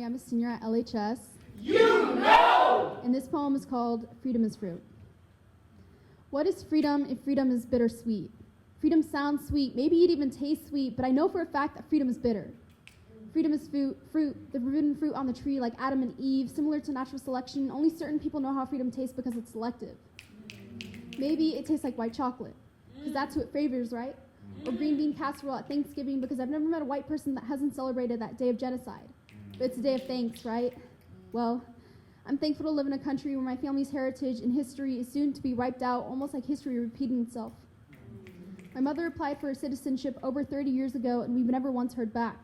I'm a senior at LHS. You know! And this poem is called Freedom is Fruit. What is freedom if freedom is bittersweet? Freedom sounds sweet, maybe it even tastes sweet, but I know for a fact that freedom is bitter. Freedom is fruit, the forbidden fruit on the tree like Adam and Eve, similar to natural selection. Only certain people know how freedom tastes because it's selective. Maybe it tastes like white chocolate, because that's who it favors, right? Or green bean casserole at Thanksgiving, because I've never met a white person that hasn't celebrated that day of genocide. But it's a day of thanks, right? Well, I'm thankful to live in a country where my family's heritage and history is soon to be wiped out, almost like history repeating itself. My mother applied for citizenship over 30 years ago, and we've never once heard back.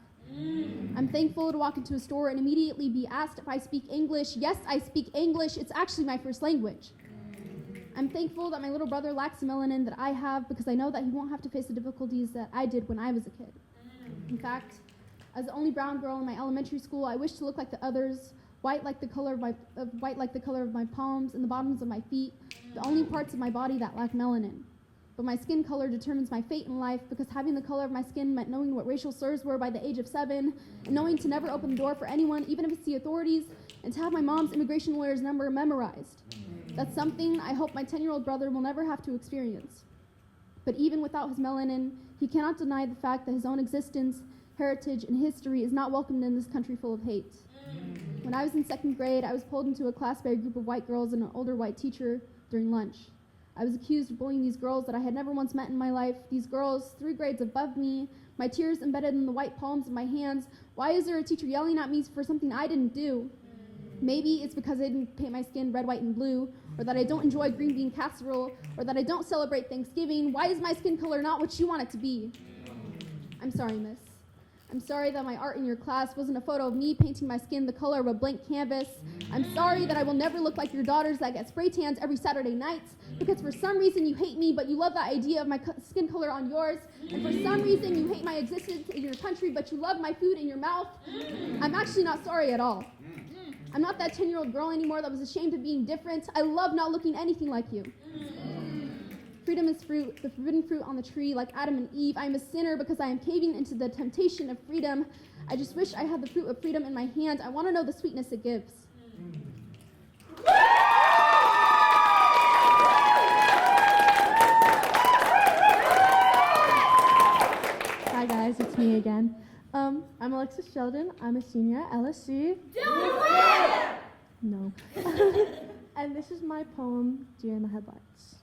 I'm thankful to walk into a store and immediately be asked if I speak English. Yes, I speak English. It's actually my first language. I'm thankful that my little brother lacks the melanin that I have because I know that he won't have to face the difficulties that I did when I was a kid. In fact, as the only brown girl in my elementary school, I wish to look like the others, white like the color of my palms and the bottoms of my feet, the only parts of my body that lack melanin. But my skin color determines my fate in life because having the color of my skin meant knowing what racial slurs were by the age of 7, and knowing to never open the door for anyone, even if it's the authorities, and to have my mom's immigration lawyer's number memorized. That's something I hope my 10-year-old brother will never have to experience. But even without his melanin, he cannot deny the fact that his own existence, heritage, and history is not welcomed in this country full of hate. When I was in 2nd grade, I was pulled into a class by a group of white girls and an older white teacher during lunch. I was accused of bullying these girls that I had never once met in my life. These girls, 3 grades above me, my tears embedded in the white palms of my hands. Why is there a teacher yelling at me for something I didn't do? Maybe it's because I didn't paint my skin red, white, and blue, or that I don't enjoy green bean casserole, or that I don't celebrate Thanksgiving. Why is my skin color not what you want it to be? I'm sorry, miss. I'm sorry that my art in your class wasn't a photo of me painting my skin the color of a blank canvas. I'm sorry that I will never look like your daughters that get spray tans every Saturday nights, because for some reason you hate me, but you love the idea of my skin color on yours, and for some reason you hate my existence in your country, but you love my food in your mouth. I'm actually not sorry at all. I'm not that 10-year-old girl anymore that was ashamed of being different. I love not looking anything like you. Freedom is fruit, the forbidden fruit on the tree, like Adam and Eve. I am a sinner because I am caving into the temptation of freedom. I just wish I had the fruit of freedom in my hand. I want to know the sweetness it gives. Hi guys, it's me again. I'm Alexis Sheldon. I'm a senior at LSC. No. And this is my poem, Deer in the Headlights.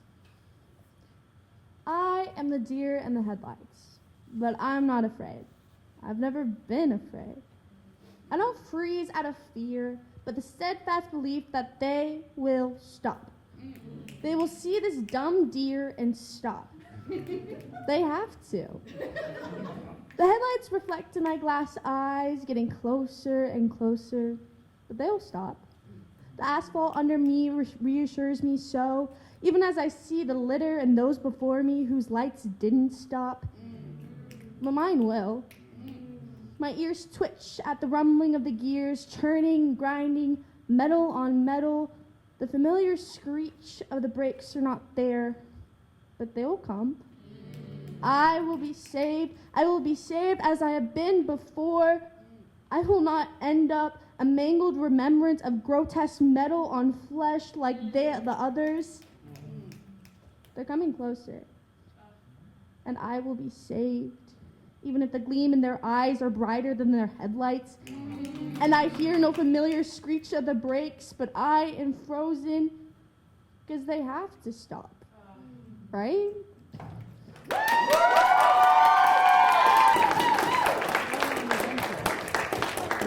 I am the deer in the headlights, but I'm not afraid. I've never been afraid. I don't freeze out of fear, but the steadfast belief that they will stop. They will see this dumb deer and stop. They have to. The headlights reflect in my glass eyes, getting closer and closer, but they will stop. The asphalt under me reassures me so, even as I see the litter and those before me whose lights didn't stop. But mine will. My ears twitch at the rumbling of the gears, churning, grinding, metal on metal. The familiar screech of the brakes are not there, but they will come. I will be saved. I will be saved as I have been before. I will not end up a mangled remembrance of grotesque metal on flesh like the others. They're coming closer, and I will be saved, even if the gleam in their eyes are brighter than their headlights, and I hear no familiar screech of the brakes, but I am frozen because they have to stop, right?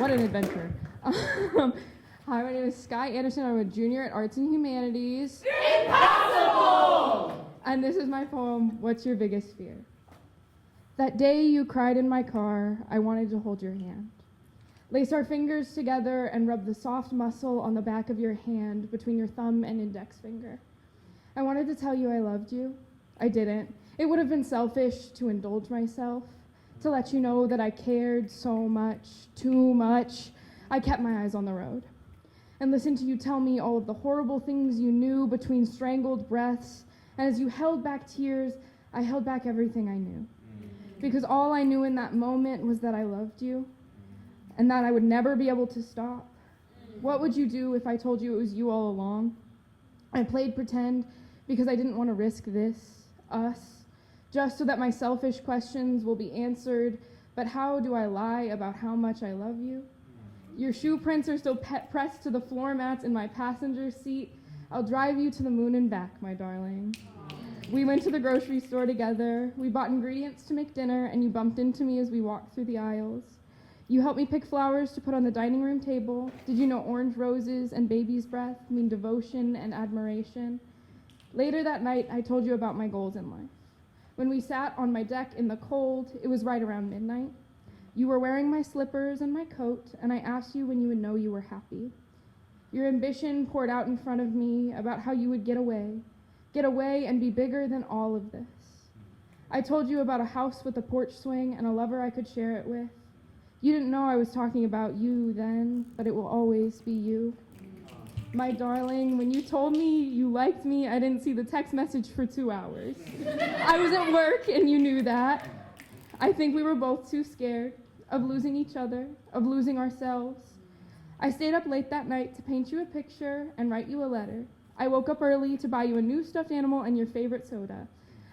What an adventure. Hi, my name is Sky Anderson. I'm a junior at Arts and Humanities. Impossible! And this is my poem, What's Your Biggest Fear? That day you cried in my car, I wanted to hold your hand. Lace our fingers together and rub the soft muscle on the back of your hand between your thumb and index finger. I wanted to tell you I loved you. I didn't. It would have been selfish to indulge myself, to let you know that I cared so much, too much. I kept my eyes on the road and listened to you tell me all of the horrible things you knew between strangled breaths. And as you held back tears, I held back everything I knew. Because all I knew in that moment was that I loved you. and that I would never be able to stop. What would you do if I told you it was you all along? I played pretend because I didn't want to risk this, us, just so that my selfish questions will be answered. But how do I lie about how much I love you? Your shoe prints are still pressed to the floor mats in my passenger seat. I'll drive you to the moon and back, my darling. We went to the grocery store together. We bought ingredients to make dinner, and you bumped into me as we walked through the aisles. You helped me pick flowers to put on the dining room table. Did you know orange roses and baby's breath mean devotion and admiration? Later that night, I told you about my goals in life. When we sat on my deck in the cold, it was right around midnight. You were wearing my slippers and my coat, and I asked you when you would know you were happy. Your ambition poured out in front of me about how you would get away and be bigger than all of this. I told you about a house with a porch swing and a lover I could share it with. You didn't know I was talking about you then, but it will always be you. My darling, when you told me you liked me, I didn't see the text message for 2 hours. I was at work and you knew that. I think we were both too scared of losing each other, of losing ourselves. I stayed up late that night to paint you a picture and write you a letter. I woke up early to buy you a new stuffed animal and your favorite soda.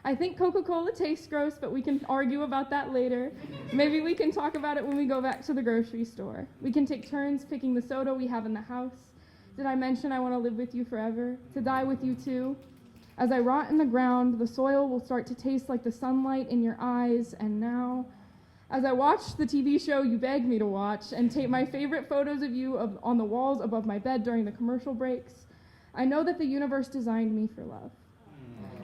I think Coca-Cola tastes gross, but we can argue about that later. Maybe we can talk about it when we go back to the grocery store. We can take turns picking the soda we have in the house. Did I mention I want to live with you forever? To die with you too? As I rot in the ground, the soil will start to taste like the sunlight in your eyes, and now, as I watch the TV show you begged me to watch and tape my favorite photos of you on the walls above my bed during the commercial breaks, I know that the universe designed me for love.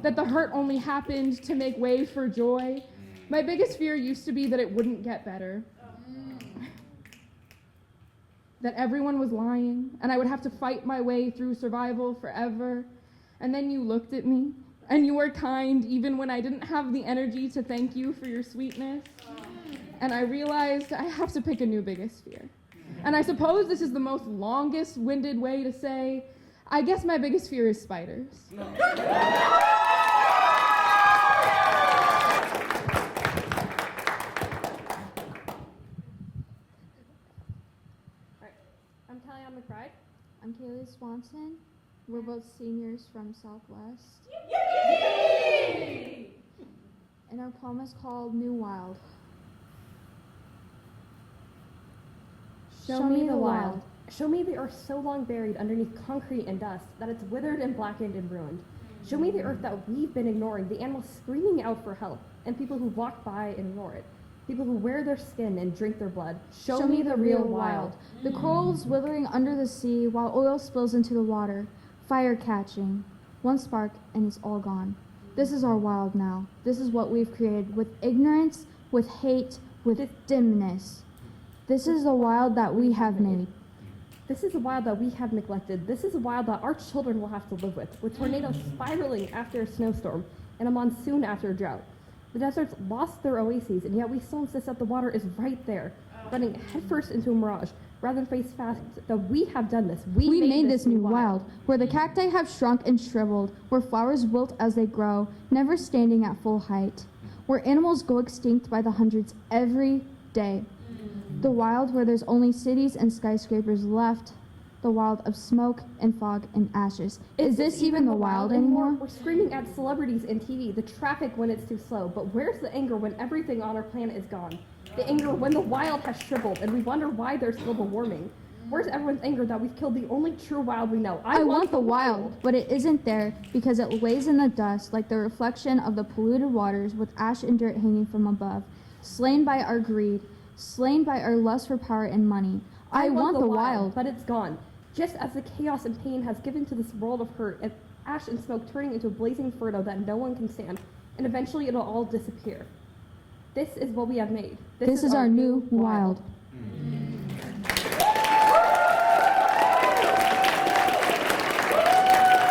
That the hurt only happened to make way for joy. My biggest fear used to be that it wouldn't get better. That everyone was lying, and I would have to fight my way through survival forever. And then you looked at me, and you were kind even when I didn't have the energy to thank you for your sweetness. And I realized I have to pick a new biggest fear. And I suppose this is the most longest-winded way to say, I guess my biggest fear is spiders. I'm Kellyanne McBride. I'm Kaylee Swanson. We're both seniors from Southwest. And our poem is called New Wild. Show me the wild. Show me the earth so long buried underneath concrete and dust that it's withered and blackened and ruined. Show me the earth that we've been ignoring, the animals screaming out for help, and people who walk by and ignore it. People who wear their skin and drink their blood. Show me the real wild. The corals withering under the sea while oil spills into the water. Fire catching. One spark and it's all gone. This is our wild now. This is what we've created with ignorance, with hate, with dimness. This is the wild that we have made. This is a wild that we have neglected. This is a wild that our children will have to live with tornadoes spiraling after a snowstorm and a monsoon after a drought. The deserts lost their oases, and yet we still insist that the water is right there, running headfirst into a mirage, rather than face facts that we have done this. We made this new wild, where the cacti have shrunk and shriveled, where flowers wilt as they grow, never standing at full height, where animals go extinct by the hundreds every day. The wild where there's only cities and skyscrapers left, the wild of smoke and fog and ashes. Is this even the wild anymore? We're screaming at celebrities and TV, the traffic when it's too slow, but where's the anger when everything on our planet is gone? The anger when the wild has shriveled and we wonder why there's global warming. Where's everyone's anger that we've killed the only true wild we know? I want the wild, but it isn't there because it lays in the dust like the reflection of the polluted waters with ash and dirt hanging from above, slain by our greed, slain by our lust for power and money. I want the wild, but it's gone. Just as the chaos and pain has given to this world of hurt, and ash and smoke turning into a blazing inferno that no one can stand, and eventually it'll all disappear. This is what we have made. This is our new wild.